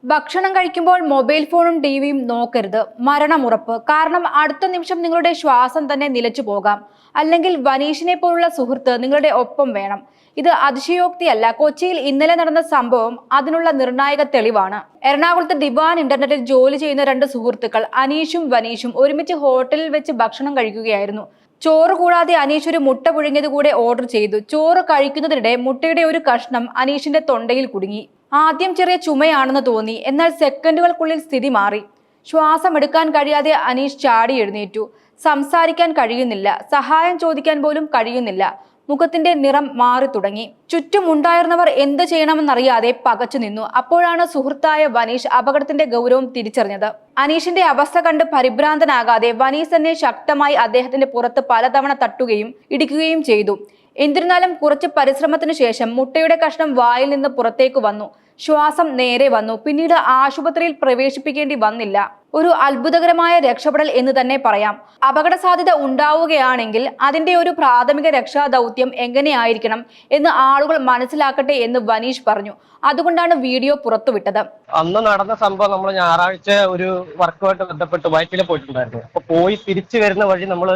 ഭക്ഷണം കഴിക്കുമ്പോൾ മൊബൈൽ ഫോണും ടിവിയും നോക്കരുത്. മരണമുറപ്പ്. കാരണം അടുത്ത നിമിഷം നിങ്ങളുടെ ശ്വാസം തന്നെ നിലച്ചു പോകാം. അല്ലെങ്കിൽ വനീഷിനെ പോലുള്ള സുഹൃത്ത് നിങ്ങളുടെ ഒപ്പം വേണം. ഇത് അതിശയോക്തിയല്ല. കൊച്ചിയിൽ ഇന്നലെ നടന്ന സംഭവം അതിനുള്ള നിർണായക തെളിവാണ്. എറണാകുളത്ത് ദിവാൻ ഇന്റർനെറ്റിൽ ജോലി ചെയ്യുന്ന രണ്ട് സുഹൃത്തുക്കൾ അനീഷും വനീഷും ഒരുമിച്ച് ഹോട്ടലിൽ വെച്ച് ഭക്ഷണം കഴിക്കുകയായിരുന്നു. ചോറ് കൂടാതെ അനീഷ് ഒരു മുട്ട പുഴുങ്ങിയത് കൂടെ ഓർഡർ ചെയ്തു. ചോറ് കഴിക്കുന്നതിനിടെ മുട്ടയുടെ ഒരു കഷ്ണം അനീഷിന്റെ തൊണ്ടയിൽ കുടുങ്ങി. ആദ്യം ചെറിയ ചുമയാണെന്ന് തോന്നി. എന്നാൽ സെക്കൻഡുകൾക്കുള്ളിൽ സ്ഥിതി മാറി. ശ്വാസം എടുക്കാൻ കഴിയാതെ അനീഷ് ചാടി എഴുന്നേറ്റു. സംസാരിക്കാൻ കഴിയുന്നില്ല. സഹായം ചോദിക്കാൻ പോലും കഴിയുന്നില്ല. മുഖത്തിന്റെ നിറം മാറി തുടങ്ങി. ചുറ്റും ഉണ്ടായിരുന്നവർ എന്ത് ചെയ്യണമെന്നറിയാതെ പകച്ചു നിന്നു. അപ്പോഴാണ് സുഹൃത്തായ വനീഷ് അപകടത്തിന്റെ ഗൗരവം തിരിച്ചറിഞ്ഞത്. അനീഷിന്റെ അവസ്ഥ കണ്ട് പരിഭ്രാന്തനാകാതെ വനീഷ് തന്നെ ശക്തമായി അദ്ദേഹത്തിന്റെ പുറത്ത് പലതവണ തട്ടുകയും ഇടിക്കുകയും ചെയ്തു. എന്നിരുന്നാലും കുറച്ച് പരിശ്രമത്തിനു ശേഷം മുട്ടയുടെ കഷ്ണം വായിൽ നിന്ന് പുറത്തേക്ക് വന്നു. ശ്വാസം നേരെ വന്നു. പിന്നീട് ആശുപത്രിയിൽ പ്രവേശിപ്പിക്കേണ്ടി വന്നില്ല. ഒരു അത്ഭുതകരമായ രക്ഷപ്പെടൽ എന്ന് തന്നെ പറയാം. അപകട സാധ്യത ഉണ്ടാവുകയാണെങ്കിൽ അതിന്റെ ഒരു പ്രാഥമിക രക്ഷാ ദൗത്യം എങ്ങനെയായിരിക്കണം എന്ന് ആളുകൾ മനസ്സിലാക്കട്ടെ എന്ന് വനീഷ് പറഞ്ഞു. അതുകൊണ്ടാണ് വീഡിയോ പുറത്തുവിട്ടത്. അന്ന് നടന്ന സംഭവം നമ്മൾ ഞായറാഴ്ച ഒരു വർക്കുമായിട്ട് ബന്ധപ്പെട്ട് വയറ്റിൽ പോയിട്ടുണ്ടായിരുന്നു. അപ്പൊ പോയി തിരിച്ചു വരുന്ന വഴി നമ്മൾ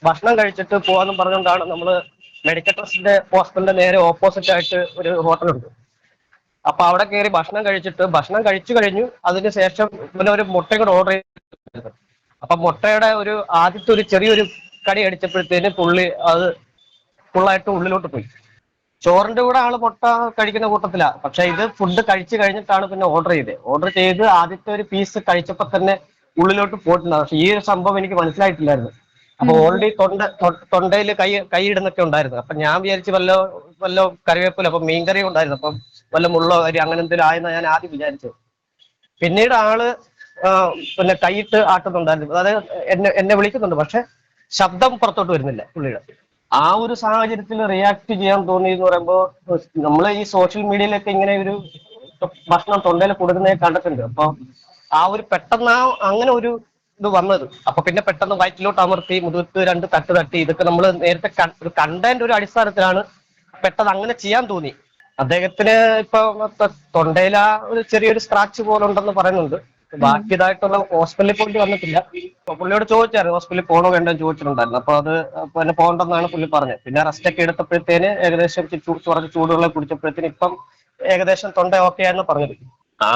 ഭക്ഷണം കഴിച്ചിട്ട് പോവാന്നും പറഞ്ഞുകൊണ്ടാണ് നമ്മള് മെഡിക്കൽ ട്രസ്റ്റിന്റെ ഹോസ്പിറ്റലിന്റെ നേരെ ഓപ്പോസിറ്റ് ആയിട്ട് ഒരു ഹോട്ടലുണ്ട്. അപ്പൊ അവിടെ കയറി ഭക്ഷണം കഴിച്ചു കഴിഞ്ഞു. അതിനുശേഷം പിന്നെ ഒരു മുട്ടയും കൂടെ ഓർഡർ ചെയ്തിരുന്നു. അപ്പൊ മുട്ടയുടെ ഒരു ആദ്യത്തെ ഒരു ചെറിയൊരു കടി അടിച്ചപ്പോഴത്തേന് പുള്ളി അത് ഫുള്ളായിട്ട് ഉള്ളിലോട്ട് പോയി. ചോറിന്റെ കൂടെ ആള് മുട്ട കഴിക്കുന്ന കൂട്ടത്തിലാ. പക്ഷെ ഇത് ഫുഡ് കഴിച്ചു കഴിഞ്ഞിട്ടാണ് പിന്നെ ഓർഡർ ചെയ്ത് ആദ്യത്തെ ഒരു പീസ് കഴിച്ചപ്പോ തന്നെ ഉള്ളിലോട്ട് പോയിട്ടുണ്ട്. പക്ഷെ ഈ ഒരു സംഭവം എനിക്ക് മനസ്സിലായിട്ടില്ലായിരുന്നു. അപ്പൊ ഓൾറെഡി തൊണ്ടയിൽ കൈയിടുന്നൊക്കെ ഉണ്ടായിരുന്നു. അപ്പൊ ഞാൻ വിചാരിച്ചു വല്ല കറിവേപ്പില, അപ്പൊ മീൻകറി ഉണ്ടായിരുന്നു. അപ്പം വല്ല മുള്ളോ അരി അങ്ങനെ എന്തെങ്കിലും ആയെന്നാണ് ഞാൻ ആദ്യം വിചാരിച്ചത്. പിന്നീട് ആള് പിന്നെ കൈയിട്ട് ആട്ടുന്നുണ്ടായിരുന്നു. അതായത് എന്നെ വിളിക്കുന്നുണ്ട്, പക്ഷെ ശബ്ദം പുറത്തോട്ട് വരുന്നില്ല പുള്ളിയുടെ. ആ ഒരു സാഹചര്യത്തിൽ റിയാക്ട് ചെയ്യാൻ തോന്നി എന്ന് പറയുമ്പോൾ നമ്മൾ ഈ സോഷ്യൽ മീഡിയയിലൊക്കെ ഇങ്ങനെ ഒരു ഭക്ഷണം തൊണ്ടയിൽ കൊടുക്കുന്നതൊക്കെ കണ്ടിട്ടുണ്ട്. അപ്പൊ ആ ഒരു പെട്ടെന്ന് അങ്ങനെ ഒരു ഇത് വന്നത്. അപ്പൊ പിന്നെ പെട്ടെന്ന് വയറ്റിലോട്ട് അമർത്തി മുതുകത്ത് രണ്ട് തട്ട് തട്ടി ഇതൊക്കെ നമ്മൾ നേരത്തെ ഒരു കണ്ടന്റ് ഒരു അടിസ്ഥാനത്തിലാണ് പെട്ടെന്ന് അങ്ങനെ ചെയ്യാൻ തോന്നി. അദ്ദേഹത്തിന് ഇപ്പൊ തൊണ്ടയിൽ ആ ഒരു ചെറിയൊരു സ്ക്രാച്ച് പോലെ ഉണ്ടെന്ന് പറയുന്നുണ്ട്. ബാക്കി ഇതായിട്ടുള്ള ഹോസ്പിറ്റലിൽ പോയിട്ട് വന്നിട്ടില്ല. അപ്പൊ പുള്ളിയോട് ചോദിച്ചായിരുന്നു ഹോസ്പിറ്റലിൽ പോകണോ വേണ്ടോ ചോദിച്ചിട്ടുണ്ടായിരുന്നു. അപ്പൊ അത് പിന്നെ പോകണ്ടെന്നാണ് പുള്ളി പറഞ്ഞത്. പിന്നെ റെസ്റ്റ് ഒക്കെ എടുത്തപ്പോഴത്തേന് ഏകദേശം കുറച്ച് ചൂടുവെള്ളം കുടിച്ചപ്പോഴത്തേന് ഇപ്പം ഏകദേശം തൊണ്ട ഓക്കെ ആണെന്ന് പറഞ്ഞത്.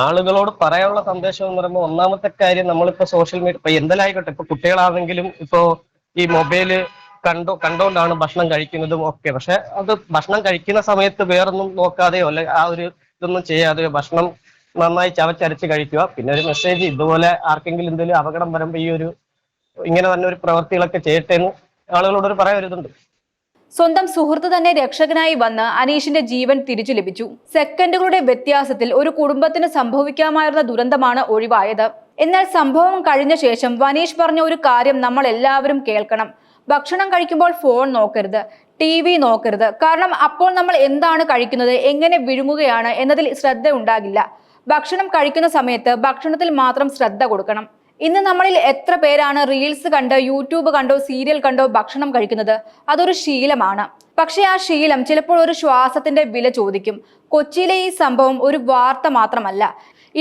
ആളുകളോട് പറയാനുള്ള സന്ദേശം എന്ന് പറയുമ്പോൾ ഒന്നാമത്തെ കാര്യം, നമ്മളിപ്പോ സോഷ്യൽ മീഡിയ ഇപ്പൊ എന്തെല്ലായിക്കോട്ടെ, ഇപ്പൊ കുട്ടികളാണെങ്കിലും ഇപ്പോ ഈ മൊബൈല് കണ്ടോണ്ടാണ് ഭക്ഷണം കഴിക്കുന്നതും ഒക്കെ. പക്ഷെ അത് ഭക്ഷണം കഴിക്കുന്ന സമയത്ത് വേറൊന്നും നോക്കാതെയോ അല്ലെ ആ ഒരു ഇതൊന്നും ചെയ്യാതെയോ ഭക്ഷണം നന്നായി ചവച്ചരച്ച് കഴിക്കുക. പിന്നെ ഒരു മെസ്സേജ്, ഇതുപോലെ ആർക്കെങ്കിലും എന്തെങ്കിലും അപകടം വരുമ്പോൾ ഇങ്ങനെ തന്നെ ഒരു പ്രവൃത്തികളൊക്കെ ചെയ്യട്ടെ എന്ന് ആളുകളോടൊരു പറയാൻ. സ്വന്തം സുഹൃത്ത് തന്നെ രക്ഷകനായി വന്ന് അനീഷിന്റെ ജീവൻ തിരിച്ചു ലഭിച്ചു. സെക്കൻഡുകളുടെ വ്യത്യാസത്തിൽ ഒരു കുടുംബത്തിന് സംഭവിക്കാമായിരുന്ന ദുരന്തമാണ് ഒഴിവായത്. എന്നാൽ സംഭവം കഴിഞ്ഞ ശേഷം വനീഷ് പറഞ്ഞ ഒരു കാര്യം നമ്മൾ എല്ലാവരും കേൾക്കണം. ഭക്ഷണം കഴിക്കുമ്പോൾ ഫോൺ നോക്കരുത്, TV നോക്കരുത്. കാരണം അപ്പോൾ നമ്മൾ എന്താണ് കഴിക്കുന്നത്, എങ്ങനെ വിഴുങ്ങുകയാണ് എന്നതിൽ ശ്രദ്ധ ഉണ്ടാകില്ല. ഭക്ഷണം കഴിക്കുന്ന സമയത്ത് ഭക്ഷണത്തിൽ മാത്രം ശ്രദ്ധ കൊടുക്കണം. ഇന്ന് നമ്മളിൽ എത്ര പേരാണ് റീൽസ് കണ്ട്, യൂട്യൂബ് കണ്ടോ, സീരിയൽ കണ്ടോ ഭക്ഷണം കഴിക്കുന്നത്? അതൊരു ശീലമാണ്. പക്ഷെ ആ ശീലം ചിലപ്പോൾ ഒരു ശ്വാസത്തിന്റെ വില ചോദിക്കും. കൊച്ചിയിലെ ഈ സംഭവം ഒരു വാർത്ത മാത്രമല്ല.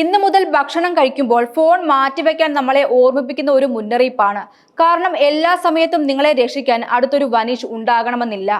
ഇന്നു മുതൽ ഭക്ഷണം കഴിക്കുമ്പോൾ ഫോൺ മാറ്റിവെക്കാൻ നമ്മളെ ഓർമ്മിപ്പിക്കുന്ന ഒരു മുന്നറിയിപ്പാണ്. കാരണം എല്ലാ സമയത്തും നിങ്ങളെ രക്ഷിക്കാൻ അടുത്തൊരു വനീഷ് ഉണ്ടാകണമെന്നില്ല.